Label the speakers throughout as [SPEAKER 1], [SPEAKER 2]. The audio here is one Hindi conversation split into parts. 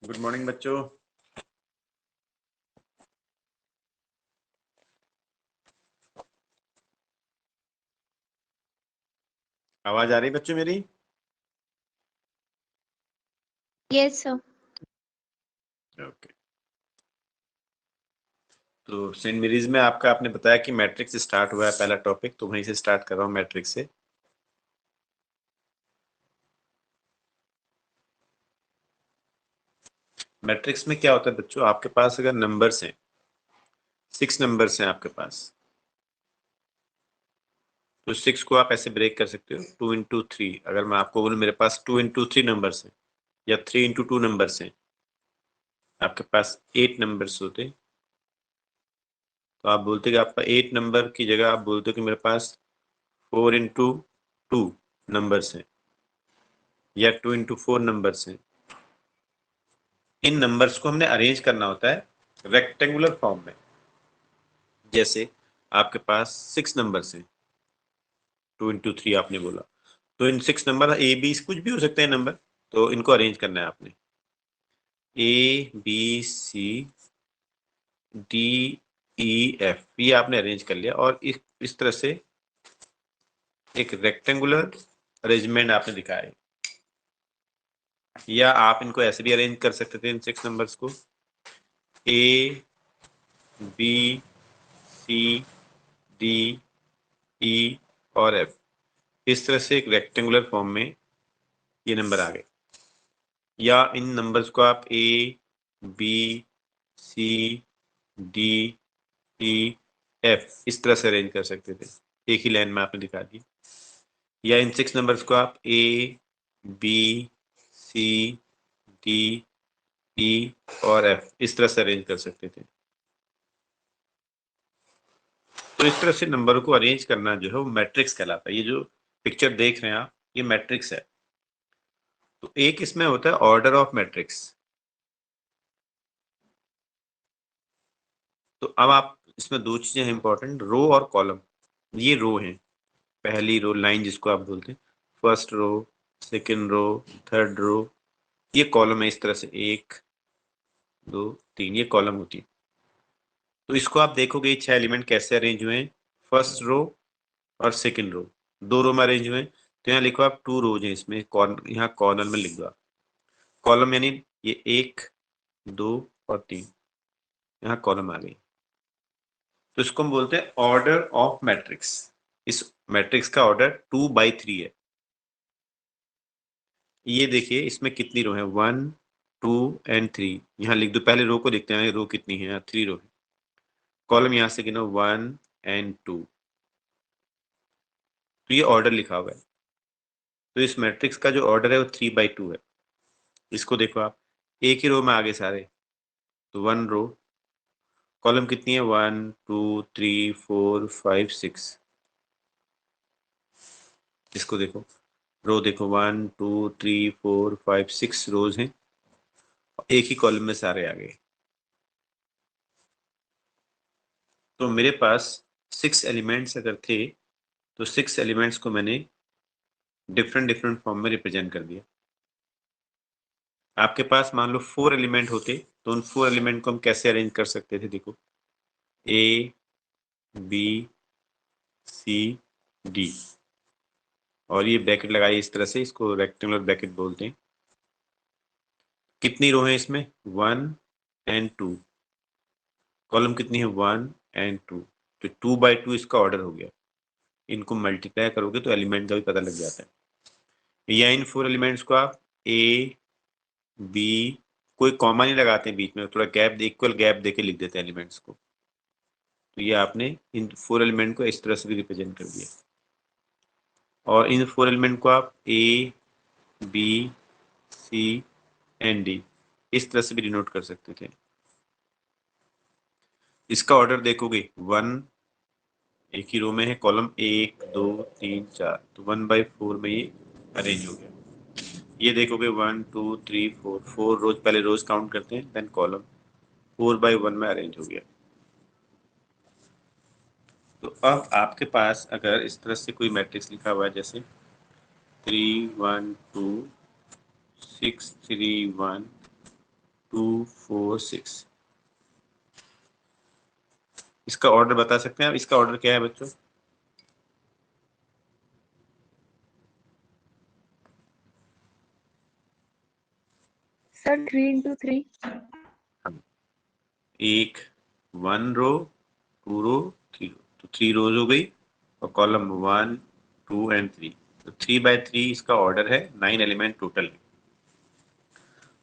[SPEAKER 1] गुड मॉर्निंग बच्चों। आवाज आ रही है बच्चों मेरी?
[SPEAKER 2] Yes sir.
[SPEAKER 1] ओके। तो सेंट मेरीज में आपका आपने बताया कि मैट्रिक्स स्टार्ट हुआ है पहला टॉपिक, तो वहीं से स्टार्ट कर रहा हूँ मैट्रिक्स से। मैट्रिक्स में क्या होता है बच्चों, आपके पास अगर नंबर्स हैं, 6 नंबर्स हैं आपके पास, तो 6 को आप ऐसे ब्रेक कर सकते हो 2 इंटू 3। अगर मैं आपको बोलूँ मेरे पास 2 इंटू 3 नंबर्स हैं या 3 इंटू 2 नंबर्स हैं, आपके पास 8 नंबर्स होते, तो आप बोलते कि आपका 8 नंबर की जगह आप बोलते हो कि मेरे पास 4 इंटू 2 नंबर्स हैं या 2 इंटू 4 नंबर्स हैं। इन नंबर्स को हमने अरेंज करना होता है रेक्टेंगुलर फॉर्म में। जैसे आपके पास 6 नंबर्स हैं, 2 इंटू 3 आपने बोला, तो इन 6 नंबर ए बी कुछ भी हो सकते हैं नंबर, तो इनको अरेंज करना है आपने। A B C D E F, ये आपने अरेंज कर लिया और इस तरह से एक रेक्टेंगुलर अरेंजमेंट आपने दिखाया। या आप इनको ऐसे भी अरेंज कर सकते थे इन 6 नंबर्स को, ए बी सी डी ई और एफ, इस तरह से एक रेक्टेंगुलर फॉर्म में ये नंबर आ गए। या इन नंबर्स को आप A B C D E F इस तरह से अरेंज कर सकते थे, एक ही लाइन में आपने दिखा दी। या इन 6 नंबर्स को आप ए बी सी डी ई और एफ इस तरह से अरेंज कर सकते थे। तो इस तरह से नंबरों को अरेंज करना जो है वो मैट्रिक्स कहलाता है। ये जो पिक्चर देख रहे हैं आप, ये मैट्रिक्स है। तो एक इसमें होता है ऑर्डर ऑफ मैट्रिक्स। तो अब आप इसमें दो चीजें हैं इंपॉर्टेंट, रो और कॉलम। ये रो हैं, पहली रो लाइन जिसको आप बोलते हैं, first row, second row, third row. ये कॉलम है, इस तरह से 1 2 3 ये कॉलम होती है। तो इसको आप देखोगे ये 6 एलिमेंट कैसे अरेंज हुए हैं, फर्स्ट रो और सेकंड रो, दो रो में अरेंज हुए हैं। तो यहाँ लिखो आप 2 रोज हैं इसमें, यहाँ कॉर्नर में लिख दो आप। कॉलम यानी ये 1 2 और 3, यहाँ कॉलम आ गई। तो इसको हम बोलते हैं ऑर्डर ऑफ मैट्रिक्स। इस मैट्रिक्स का ऑर्डर 2/3 है। ये देखिए इसमें कितनी रो है, 1 2 एंड 3। यहाँ लिख दो, पहले रो को देखते हैं रो कितनी है, 3 रो है। कॉलम यहाँ से गिनो 1 एंड 2, तो ये ऑर्डर लिखा हुआ है। तो इस मैट्रिक्स का जो ऑर्डर है वो 3/2 है। इसको देखो आप, एक ही रो में आगे सारे, तो 1 रो। कॉलम कितनी है, 1 2 3 4 5 6। इसको देखो, रो देखो 1 2 3 4 5 6 रोज हैं, एक ही कॉलम में सारे आ गए। तो मेरे पास 6 एलिमेंट्स अगर थे, तो 6 एलिमेंट्स को मैंने डिफरेंट डिफरेंट फॉर्म में रिप्रेजेंट कर दिया। आपके पास मान लो 4 एलिमेंट होते, तो उन 4 एलिमेंट को हम कैसे अरेंज कर सकते थे, देखो ए बी सी डी, और ये ब्रैकेट लगाई इस तरह से, इसको रेक्टेंगुलर ब्रैकेट बोलते हैं। कितनी रो है इसमें, 1 एंड 2। कॉलम कितनी है, 1 एंड 2। तो 2/2 इसका ऑर्डर हो गया। इनको मल्टीप्लाई करोगे तो एलिमेंट का भी पता लग जाता है। या इन 4 एलिमेंट्स को आप ए बी, कोई कॉमा नहीं लगाते हैं बीच में, थोड़ा गैप, इक्वल गैप देके लिख देते हैं एलिमेंट्स को। तो ये आपने इन 4 एलिमेंट को इस तरह से भी रिप्रेजेंट कर दिया। और इन 4 एलिमेंट को आप A B C and D इस तरह से भी डिनोट कर सकते थे। इसका ऑर्डर देखोगे 1, एक ही रो में है, कॉलम 1 2 3 4, तो 1/4 में ये अरेंज हो गया। ये देखोगे 1 2 3 4, 4 रोज, पहले रोज काउंट करते हैं, देन कॉलम 4/1 में अरेंज हो गया। तो अब आपके पास अगर इस तरह से कोई मैट्रिक्स लिखा हुआ है, जैसे 3 1 2 6 3 1 2 4 6। इसका ऑर्डर बता सकते हैं आप? इसका ऑर्डर क्या है बच्चों?
[SPEAKER 2] Sir 3 into 3।
[SPEAKER 1] एक 1 रो 2 रो 3 रो, तो 3 रोज हो गई और कॉलम 1 2 एंड 3। तो 3/3 इसका ऑर्डर है, 9 एलिमेंट टोटल।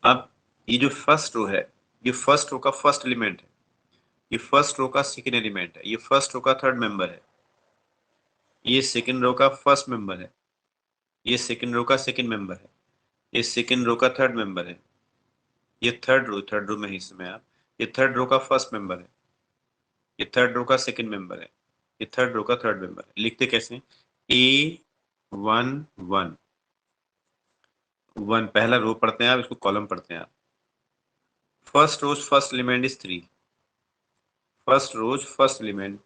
[SPEAKER 1] अब ये जो फर्स्ट रो है, ये फर्स्ट रो का फर्स्ट एलिमेंट है, ये फर्स्ट रो का सेकंड एलिमेंट है, ये फर्स्ट रो का थर्ड मेंबर है, ये सेकंड रो का फर्स्ट मेंबर है, ये सेकंड रो का सेकंड मेंबर है, ये सेकंड रो का थर्ड मेंबर है, ये थर्ड रो में ही इसमें आप, ये थर्ड रो का फर्स्ट मेंबर है, ये थर्ड रो का सेकंड मेंबर है, ये थर्ड रो का थर्ड मेंबर है। लिखते कैसे? A11 1 पहला रो पढ़ते हैं आप, इसको कॉलम पढ़ते हैं आप। First row's first element is 3, first row's first element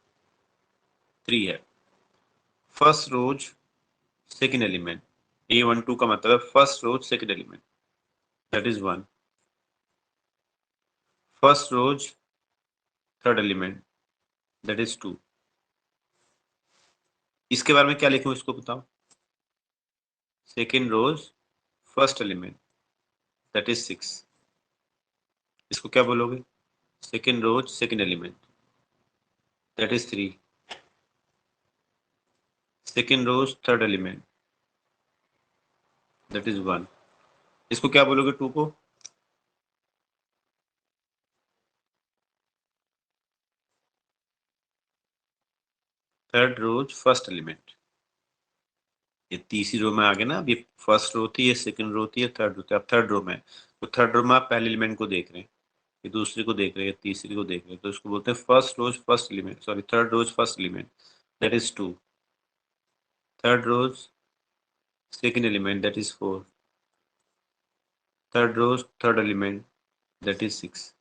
[SPEAKER 1] 3 है। First row's second element A12 का मतलब first row's second element, that is 1। First row's third element, that is 2। इसके बारे में क्या लिखूं इसको बताओ? Second row's first element, that is 6। इसको क्या बोलोगे? Second row's second element, that is 3। Second row's third element, that is 1। इसको क्या बोलोगे 2 को? Third row's first element. ये तीसरी रो में आ गया ना। अब ये फर्स्ट रो थी, ये सेकंड रो थी, ये थर्ड रो थी। अब थर्ड रो में, तो थर्ड रो में आप पहले एलिमेंट को देख रहे हैं, ये दूसरी को देख रहे हैं, तीसरी को देख रहे हैं, तो इसको बोलते हैं first row's first element, sorry third row's first element, that is 2। Third row's second element, that is 4। Third row's third element, that is 6।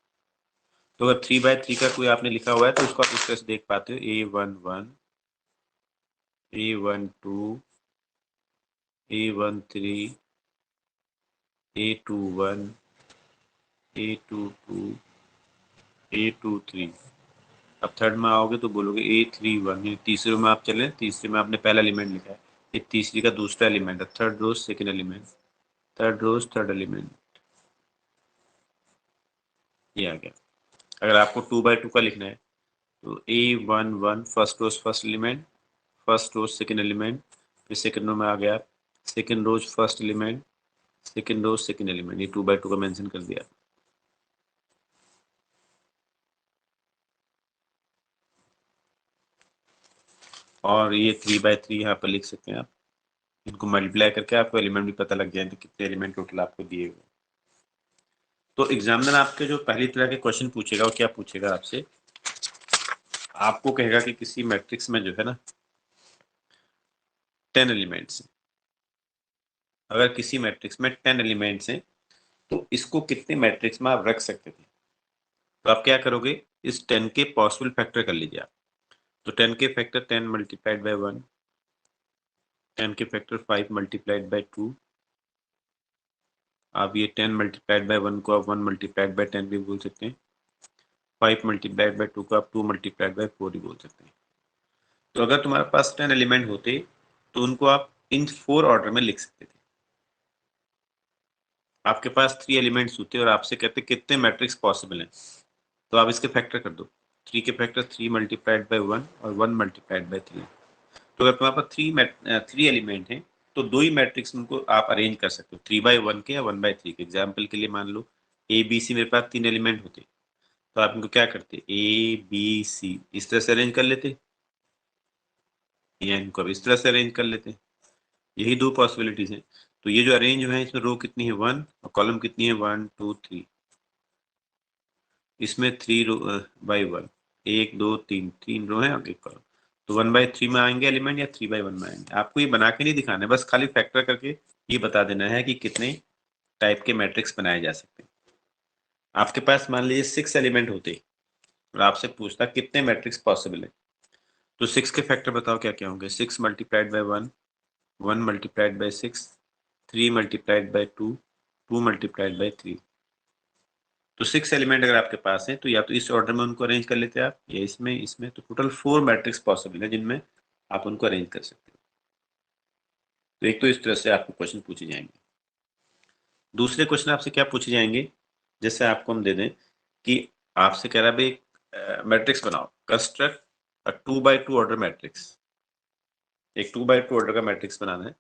[SPEAKER 1] तो अगर 3/3 का कोई आपने लिखा हुआ है तो उसको आप इस तरह से देख पाते हो, A11 A12 A13 A21 A22 A23। अब थर्ड में आओगे तो बोलोगे A31। ये तीसरे में आप चले, तीसरे में आपने पहला एलिमेंट लिखा है, ये तीसरी का दूसरा एलिमेंट है, third row's second element, third row's third element, ये आ गया। अगर आपको 2/2 का लिखना है तो A11 first row's first element, first row's second element, फिर सेकंड रो में आ गया second row's first element, second row's second element, ये 2/2 का मेंशन कर दिया। और ये 3/3 यहाँ पर लिख सकते हैं आप। इनको मल्टीप्लाई करके आपको एलिमेंट भी पता लग जाएंगे कितने एलिमेंट टोटल आपको दिए हुए। तो एग्जामिनर आपके जो पहली तरह के क्वेश्चन पूछेगा वो क्या पूछेगा आपसे? आपको कहेगा कि किसी मैट्रिक्स में जो है ना 10 एलिमेंट्स हैं। अगर किसी मैट्रिक्स में 10 एलिमेंट्स हैं तो इसको कितने मैट्रिक्स में आप रख सकते थे? तो आप क्या करोगे? इस 10 के पॉसिबल फैक्टर कर लीजिए आप। तो 10 के फैक्टर 10 मल्टीप्लाइड बाय 1, 10 के फैक्टर 5 मल्टीप्लाइड बाय 2। आप ये 10 मल्टीप्लाइड बाय 1 को आप 1 मल्टीप्लाइड बाय 10 भी बोल सकते हैं। 5 मल्टीप्लाइड बाय 2 को आप 2 मल्टीप्लाइड बाय 4 ही बोल सकते हैं। तो अगर तुम्हारे पास 10 एलिमेंट होते तो उनको आप इन 4 ऑर्डर में लिख सकते थे। आपके पास 3 एलिमेंट्स होते और आपसे कहते कितने मैट्रिक्स पॉसिबल हैं, तो आप इसके फैक्टर कर दो। 3 के फैक्टर 3 मल्टीप्लाइड बाय 1 और 1 मल्टीप्लाइड बाय 3। तो अगर तुम्हारे पास 3 एलिमेंट हैं तो 2 ही मैट्रिक्स उनको आप अरेंज कर सकते हो, 3/1 के या 1/3 के। एग्जाम्पल के लिए मान लो ABC मेरे पास 3 एलिमेंट होते तो आप इनको क्या करते? ABC इस तरह से अरेंज कर लेते, या इनको अब इस तरह से अरेंज कर लेते। यही 2 पॉसिबिलिटीज हैं। तो ये जो अरेंज हुए हैं इसमें रो कितनी है? 1, और कॉलम कितनी है? 1 2 3। इसमें 3/1, 1 2 3, 3 रो है और 1 कॉलम। तो 1/3 में आएंगे एलिमेंट या 3/1 में आएंगे? आपको ये बना के नहीं दिखाना है, बस खाली फैक्टर करके ये बता देना है कि कितने टाइप के मैट्रिक्स बनाए जा सकते हैं। आपके पास मान लीजिए 6 एलिमेंट होते और आपसे पूछता कितने मैट्रिक्स पॉसिबल है, तो 6 के फैक्टर बताओ क्या क्या होंगे? 6 multiplied by 1, 1 multiplied by 6, 3 multiplied by 2, 2 multiplied by 3। तो 6 एलिमेंट अगर आपके पास है तो या तो इस ऑर्डर में उनको अरेंज कर लेते हैं आप, या इसमें तो टोटल 4 मैट्रिक्स पॉसिबल है जिनमें आप उनको अरेंज कर सकते हो। तो एक तो इस तरह से आपको क्वेश्चन पूछे जाएंगे। दूसरे क्वेश्चन आपसे क्या पूछे जाएंगे, जैसे आपको हम दे दें कि आपसे कह रहा है भाई मैट्रिक्स बनाओ, construct a 2x2 order matrix. एक 2x2 ऑर्डर का मैट्रिक्स बनाना है,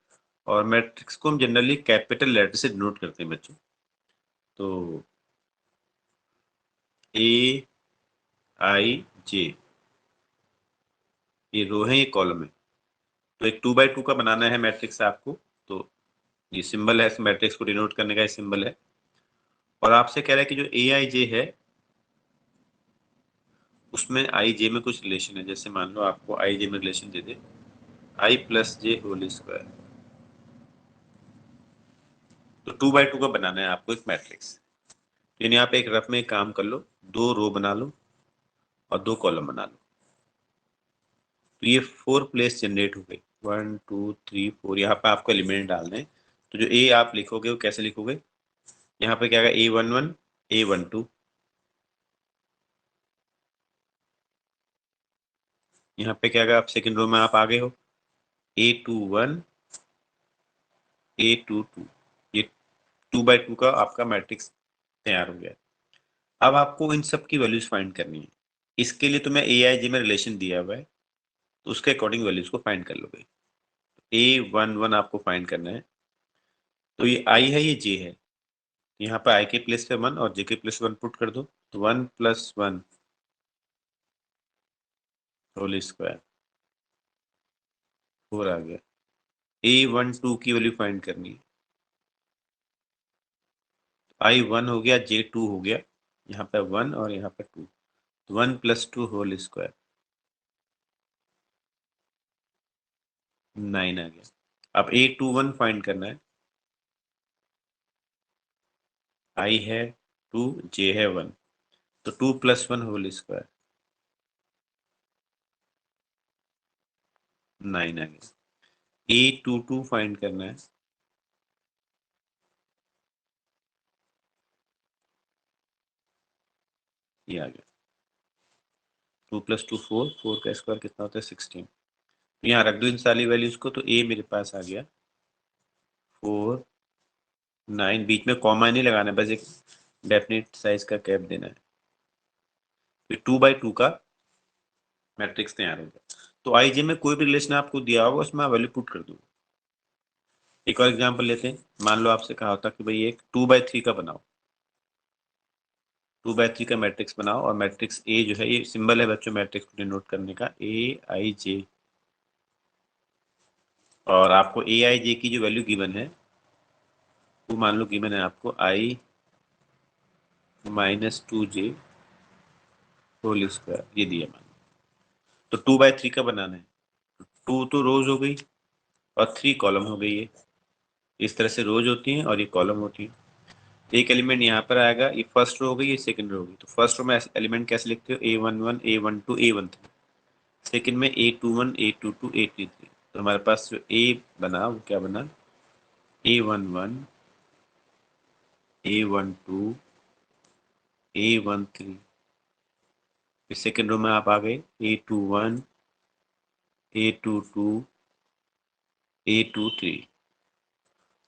[SPEAKER 1] और मैट्रिक्स को हम जनरली कैपिटल लेटर से डिनोट करते हैं बच्चों। तो ए आई जे, ये रो है, ये कॉलम है। तो एक 2x2 का बनाना है मैट्रिक्स आपको, तो ये सिंबल है, मैट्रिक्स को डिनोट करने का ये सिंबल है। और आपसे कह रहा है कि जो ए आई जे है उसमें आई जे में कुछ रिलेशन है। जैसे मान लो आपको आई जे में रिलेशन दे दे आई प्लस जे होल स्क्वायर, तो 2x2 का बनाना है आपको एक मैट्रिक्स। यानी आप एक रफ में एक काम कर लो, 2 रो बना लो और 2 कॉलम बना लो। तो ये 4 प्लेस जनरेट हो गई, 1 2 3 4। यहाँ पे आपको एलिमेंट डालने हैं। तो जो ए आप लिखोगे वो कैसे लिखोगे, यहाँ पे क्या आएगा A11 A12, यहाँ पे क्या आएगा, आप सेकंड रो में आप आगे हो, A21 A22। ये 2x2 का आपका मैट्रिक्स तैयार हो गया। अब आपको इन सब की वैल्यूज फाइंड करनी है। इसके लिए तुम्हें ए आई जे में रिलेशन दिया हुआ है, तो उसके अकॉर्डिंग वैल्यूज को फाइंड कर लोगे। A11 आपको फाइंड करना है। तो ये आई है, ये जे है, यहाँ पे आई के प्लेस पे 1 और जे के प्लेस 1 पुट कर दो, तो 1 + 1 होल स्क्वायर 4 आ गया। A12 की वैल्यू फाइंड करनी है। I1 हो गया, J2 हो गया, यहाँ पे 1 और यहाँ पे 2, तो 1 + 2 होल स्क्वायर 9 आ गया। अब A21 फाइंड करना है। I है 2, J है 1, तो 2 + 1 होल स्क्वायर 9 आ गया। A22 फाइंड करना है। ये आ गया 2 + 2 4, 4 का स्क्वायर कितना होता है 16। तो यहाँ रख दो इन सारी वैल्यूज को, तो A मेरे पास आ गया 4 9, बीच में कॉमा नहीं लगाना है, बस एक डेफिनेट साइज का कैप देना है। तो 2x2 का मैट्रिक्स तैयार हो गया। तो आईजे में कोई भी रिलेशन आपको दिया होगा उसमें आप वैल्यू पुट कर दो। एक और एग्जांपल लेते हैं। मान लो आपसे कहा होता कि भाई एक 2x3 का बनाओ, 2x3 का मैट्रिक्स बनाओ, और मैट्रिक्स ए जो है, ये सिंबल है बच्चों मैट्रिक्स को डिनोट करने का, ए आई जे। और आपको ए आई जे की जो वैल्यू गिवन है वो मान लो गिवन है आपको I - 2j होल स्क्वायर, ये दिया मान लो। तो 2x3 का बनाना है। 2 तो रोज हो गई और 3 कॉलम हो गई है। इस तरह से रोज होती हैं और ये कॉलम होती है। एक एलिमेंट यहाँ पर आएगा, ये फर्स्ट रो हो गई, ये सेकंड रो हो गई। तो फर्स्ट रो में एलिमेंट कैसे लिखते हो, A11 A12 A13। सेकंड में A21 A22 A33। तो हमारे पास जो A बना वो क्या बना, A11 A12 A13। फिर सेकंड रो में आप आ गए A21 A22 A23।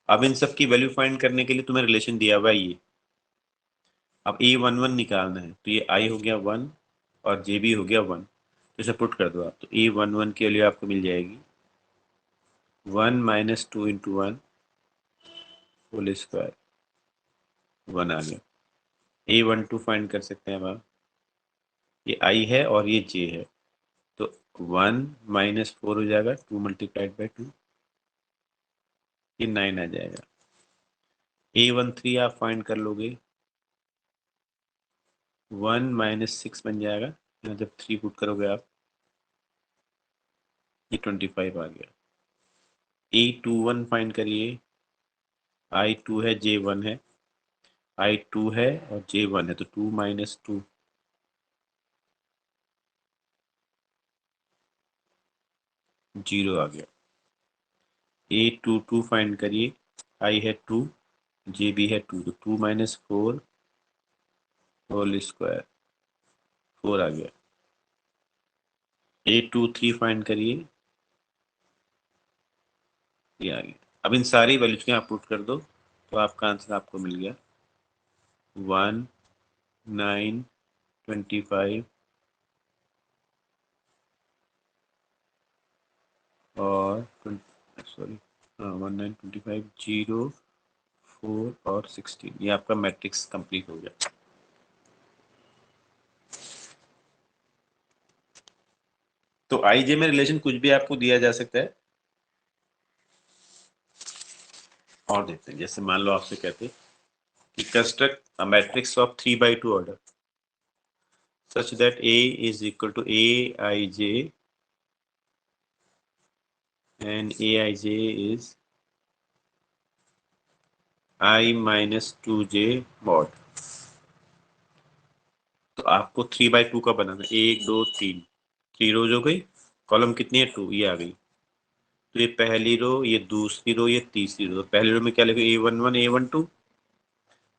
[SPEAKER 1] अब इन सब की वैल्यू फाइंड करने के लिए तुम्हें रिलेशन दिया हुआ है ये। अब A11 निकालना है, तो ये I हो गया 1 और J भी हो गया 1। तो इसे पुट कर दो आप, तो A11 की वैल्यू आपको मिल जाएगी 1 - 2 × 1 होल स्क्वायर 1 आ गया। A12 फाइंड कर सकते हैं अब आप। ये I है और ये J है, तो 1 - 4 हो जाएगा, 2 × 2, ये 9 आ जाएगा। A13 आप फाइंड कर लोगे, 1 - 6 बन जाएगा, यहाँ जब 3 पुट करोगे आप, ये 25 आ गया। A21 फाइंड करिए, I2 है J1 है, I2 है और J1 है, तो 2 - 2 0 आ गया। A22 फाइंड करिए, I है 2 J भी है 2, तो 2 - 4 होल स्क्वायर 4 आ गया। 8 2 3 फाइंड करिए, ये आ गया। अब इन सारी वैल्यूज के आप पुट कर दो तो आपका आंसर आपको मिल गया 1 9 25 और सॉरी 1925 0 4 और 16। ये आपका मैट्रिक्स कंप्लीट हो गया। तो आईजे में रिलेशन कुछ भी आपको दिया जा सकता है। और देखते हैं, जैसे मान लो आपसे कहते हैं कि construct a matrix of 3/2 order such that A is equal to Aij and Aij is I minus 2j mod। तो आपको 3/2 का बनाना है। 1 2 3, 3 रोज हो गई, कॉलम कितनी है 2, ये आ गई। तो ये पहली रो, ये दूसरी रो, ये तीसरी रो। पहली रो में क्या लिखो A11 A12।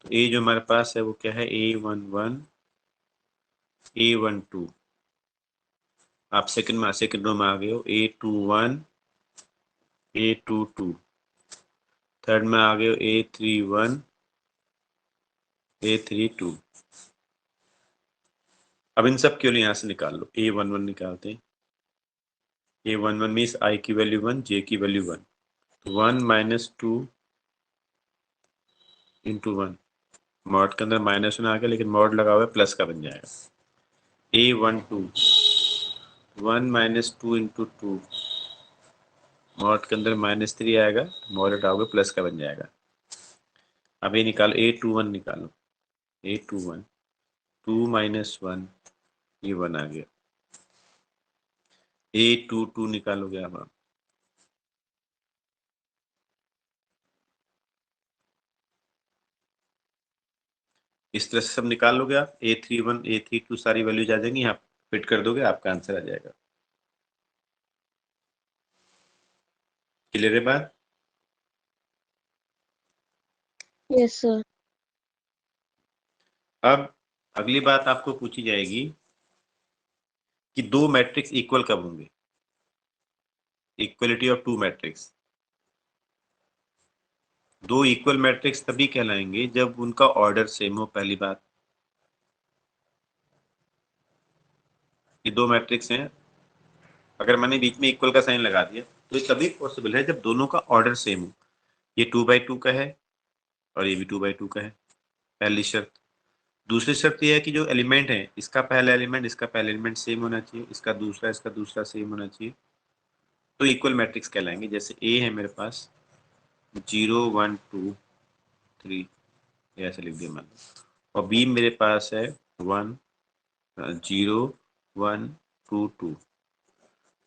[SPEAKER 1] तो ए जो हमारे पास है वो क्या है A11 A12। आप सेकंड रो में आ गए हो A21 A22। थर्ड में आ गए हो A31 A32। अब इन सब के लिए यहाँ से निकाल लो। A11 निकालते हैं। A11 मीन्स I की वैल्यू 1 J की वैल्यू 1। तो 1 माइनस 2 इंटू 1। मॉड के अंदर -1 आ गया, लेकिन मॉड लगा हुआ है प्लस का बन जाएगा। A12 1 minus 2 into 2। मॉड के अंदर -3 आएगा, मॉड हटाओगे प्लस का बन जाएगा। अब ये निकालो A21 निकालो। A21 2 माइनस 1, ये 1 आ गया। A22 निकालोगे अब आप। इस तरह से सब निकाल लोगे आप। A31 A32 सारी वैल्यूज आ जाएंगी, यहाँ फिट कर दोगे, आपका आंसर आ जाएगा। क्लियर है बात?
[SPEAKER 2] Yes sir.
[SPEAKER 1] अब अगली बात आपको पूछी जाएगी कि दो मैट्रिक्स इक्वल कब होंगे। Equality of two matrix. दो इक्वल मैट्रिक्स तभी कहलाएंगे जब उनका ऑर्डर सेम हो। पहली बात, ये दो मैट्रिक्स हैं, अगर मैंने बीच में इक्वल का साइन लगा दिया तो ये तभी पॉसिबल है जब दोनों का ऑर्डर सेम हो। ये 2/2 का है और ये भी 2/2 का है, पहली शर्त। दूसरी शर्त यह है कि जो एलिमेंट है, इसका पहला एलिमेंट इसका पहला एलिमेंट सेम होना चाहिए, इसका दूसरा सेम होना चाहिए, तो इक्वल मैट्रिक्स कहलाएंगे। जैसे ए है मेरे पास 0 1 2 3, ऐसे लिख दिया मैंने। और बी मेरे पास है 1 0 1 2 2।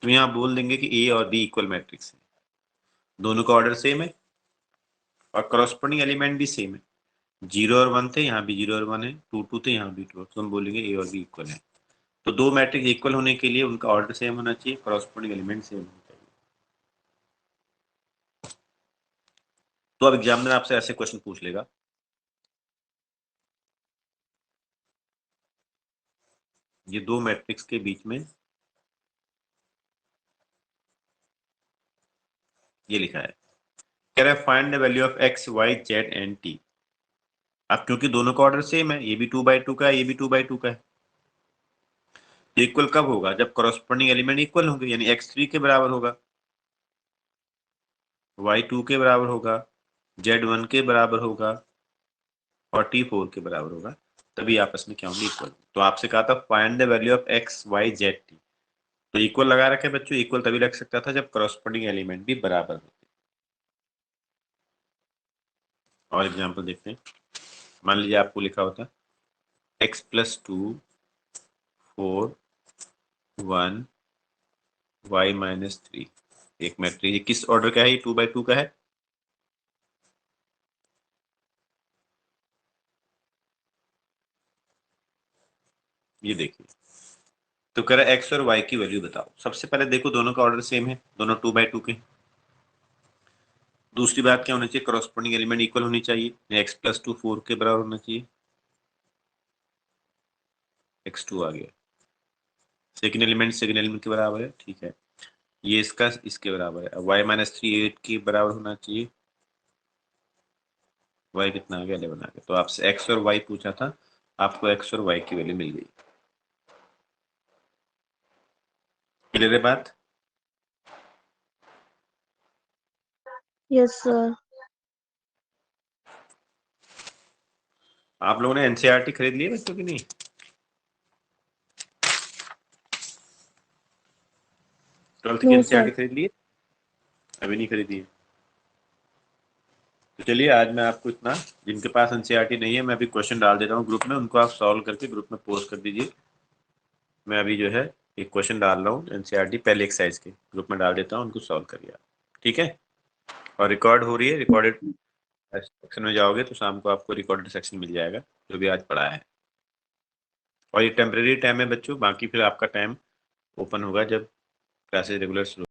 [SPEAKER 1] तो यहाँ बोल देंगे कि ए और बी इक्वल मैट्रिक्स है, दोनों का ऑर्डर सेम है और करॉस्पोंडिंग एलिमेंट भी सेम है। 0 और 1 थे, यहाँ भी 0 और 1 है, 2 2 थे, यहाँ भी 2। तो हम बोलेंगे ए और बी इक्वल है। तो दो मैट्रिक्स इक्वल होने के लिए उनका ऑर्डर सेम होना चाहिए, करॉस्पोंडिंग एलिमेंट सेम होना चाहिए। तो अब एग्जामिनर आपसे ऐसे क्वेश्चन पूछ लेगा, ये दो मैट्रिक्स के बीच में ये लिखा है, कह रहा है find the value of x y z and t। अब क्योंकि दोनों का ऑर्डर सेम है, ये भी 2/2 का है, ये भी 2/2 का है, इक्वल कब होगा जब करॉस्पोंडिंग एलिमेंट इक्वल होंगे, यानी x3 के बराबर होगा, y2 के बराबर होगा, z1 के बराबर होगा और t4 के बराबर होगा, तभी आपस में क्या होंगे इक्वल। तो आपसे कहा था find the value of x y z t। तो इक्वल लगा रखे बच्चों, इक्वल तभी रख सकता था जब करॉस्पोंडिंग एलिमेंट भी बराबर होते। और एग्जांपल देखते हैं। मान लीजिए आपको लिखा होता x + 2 4 1 y - 3, एक मैट्रिक्स। ये किस ऑर्डर का है? ये 2/2 का है। ये देखिए, तो कह रहा है x और y की वैल्यू बताओ। सबसे पहले देखो दोनों का ऑर्डर सेम है, दोनों 2/2 के। दूसरी बात क्या होनी चाहिए? करॉस्पोंडिंग एलिमेंट इक्वल होनी चाहिए, x + 2 4 के बराबर होना चाहिए। x2 आ गया। सेकेंड एलिमेंट के बराबर है, ठीक है। ये इसके बराबर है। अब y माइनस 3 8 के बराबर होना चाहिए। y कितना आ गया? 11 आ गया। तो आपसे x और y पूछा था, आपको x और y की वैल्यू मिल गई। क्लियर है बात?
[SPEAKER 2] Yes, sir.
[SPEAKER 1] आप लोगों ने एनसीईआरटी खरीद ली है बच्चों की नहीं? ट्वेल्थ की
[SPEAKER 2] No,
[SPEAKER 1] एनसीईआरटी
[SPEAKER 2] sir.
[SPEAKER 1] खरीद ली है? अभी नहीं खरीदी है। तो चलिए आज मैं आपको इतना, जिनके पास एनसीईआरटी नहीं है मैं अभी क्वेश्चन डाल दे रहा हूँ ग्रुप में, उनको आप सॉल्व करके ग्रुप में पोस्ट कर दीजिए। मैं अभी जो है एक क्वेश्चन डाल रहा हूँ एनसीईआरटी पहले एक्सरसाइज के, ग्रुप में डाल देता हूँ, उनको सॉल्व करिए आप, ठीक है। और रिकॉर्ड हो रही है, रिकॉर्डेड सेक्शन में जाओगे तो शाम को आपको रिकॉर्डेड सेक्शन मिल जाएगा जो भी आज पढ़ा है। और ये टेम्परेरी टाइम है बच्चों, बाकी फिर आपका टाइम ओपन होगा जब क्लासेस रेगुलर शुरू